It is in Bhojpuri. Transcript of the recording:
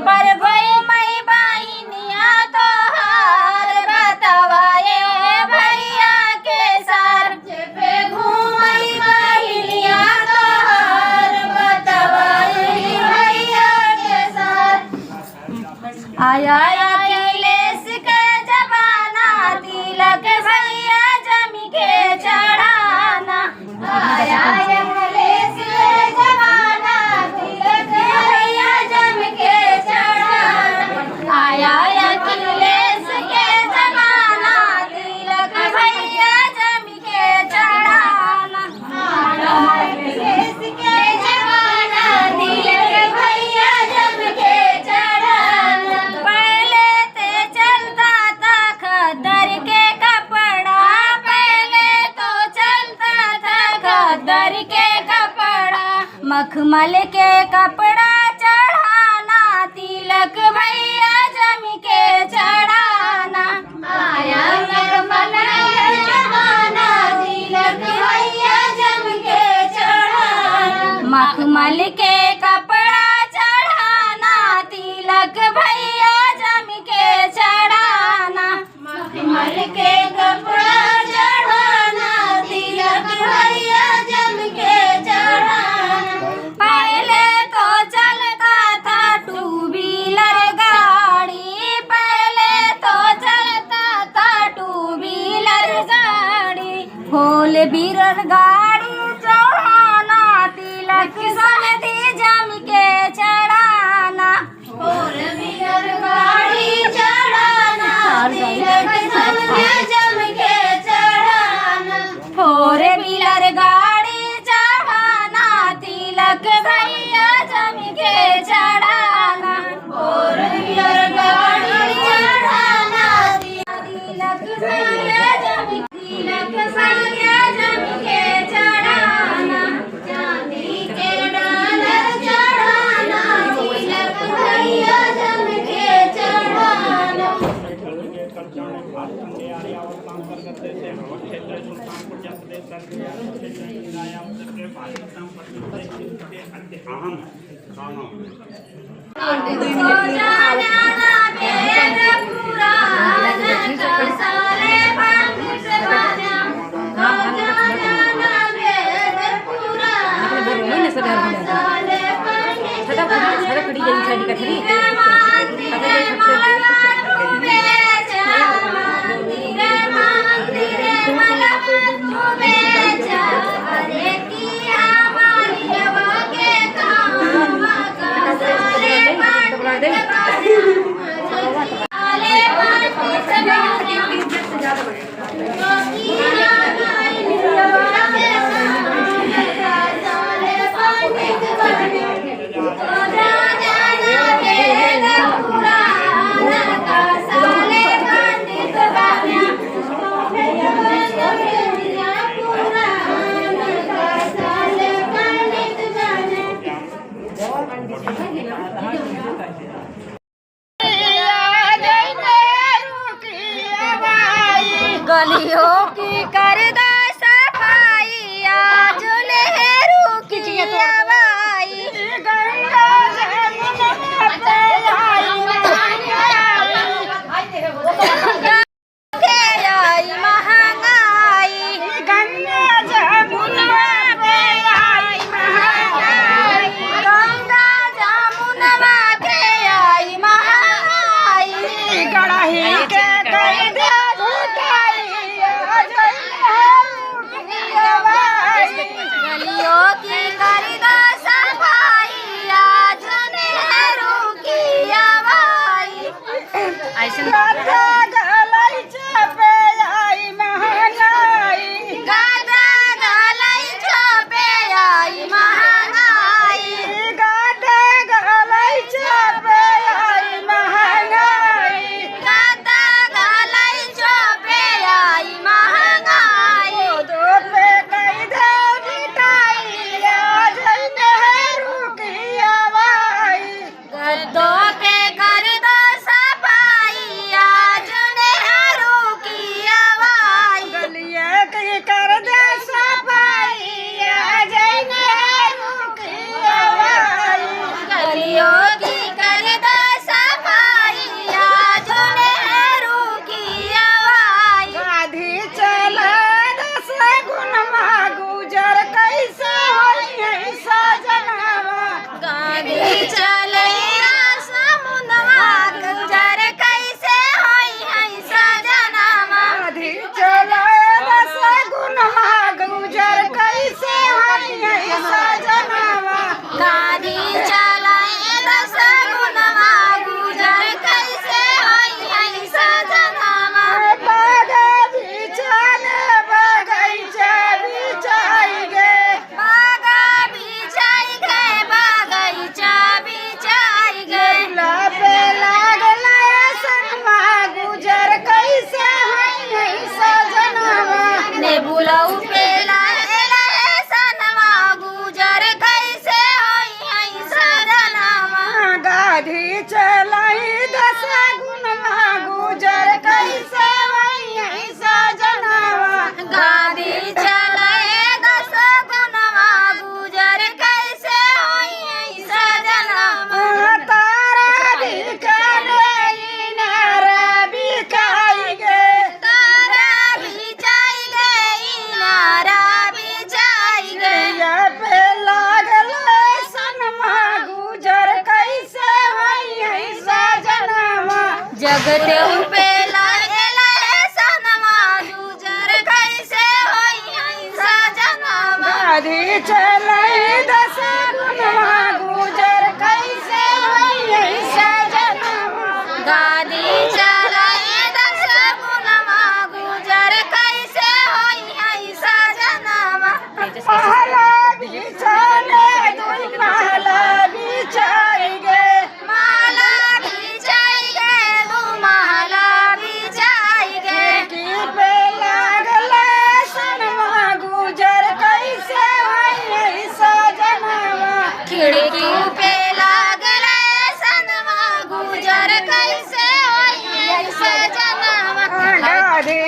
पर भई मई बहिनिया तोहार बतावाए भैया के सार पे घूमई बहिनिया तोहार बतावाए भैया के सार आया अखिलेश के जमाना तिलक भैया जमी के चढ़ाना आया अखिलेश के जमाना तिलक भैया जम के चढ़ाना आया अखिलेश के जमाना तिलक भैया जम के चढ़ाना आया अखिलेश के जमाना तिलक भैया जम के चढ़ाना पहले ते चलता था खद्दर के कपड़ा पहले तो चलता था खद्दर के कपड़ा मखमल के कपड़ा चढ़ाना तिलक भैया जम के चढ़ाना आया मखमल के जमाना तिलक भैया जम के चढ़ाना मखमल के कपड़ा चढ़ाना तिलक भैया जम के चढ़ाना मखमल के कपड़ा चढ़ाना तिलक भैया जम के चढ़ाना पहले तो चलता था टू व्हीलर गाड़ी पहले तो चलता था टू व्हीलर गाड़ी फोर व्हीलर गाड़ी चढ़ाना तिलक समिति जम के चढ़ाना फोर व्हीलर गाड़ी चढ़ाना तिलक समिति जम के चढ़ाना फोर व्हीलर गाड़ी चढ़ाना तिलक भैया जम के चढ़ाना फोर व्हीलर गाड़ी चढ़ाना तिलक भैया जम के चढ़ाना चांदी के डालर चढ़ाना तिलक भैया जम के चढ़ाना गलियों की करदा सफाई आज नेहरू की हवाई गंगा आई महंगाई गंगा जमुना पे आई महंगाई गंगा जमुना के आई महंगाई गड़ही के गाधी चलाई दस गुनमा गुजर कैसे वही सजनवा गाधी चलाए दस गुनमा गुजर कैसे वही सजनवा तारा बिकारे नारा बिकाई गे तारा बिचाई गे नारा बिचाई गे या पे लागल सनमा गुजर कैसे वही सजनवा जगते पे लागल सनमा गुजर कैसे वही सजनवा गाधी चलाई दस गुनमा गुजर कैसे वही सजनवा गाधी चलाई दस गुनमा गुजर कैसे वही सजनवा महला बिछाने दुई महला बिछाई गे माला बिछाई गे दू महला बिछाई गे की पे लागल सनमा गुजर कैसे वही सजनवा खिड़की पे लागल सनमा गुजर कैसे वही सजनवा गाधी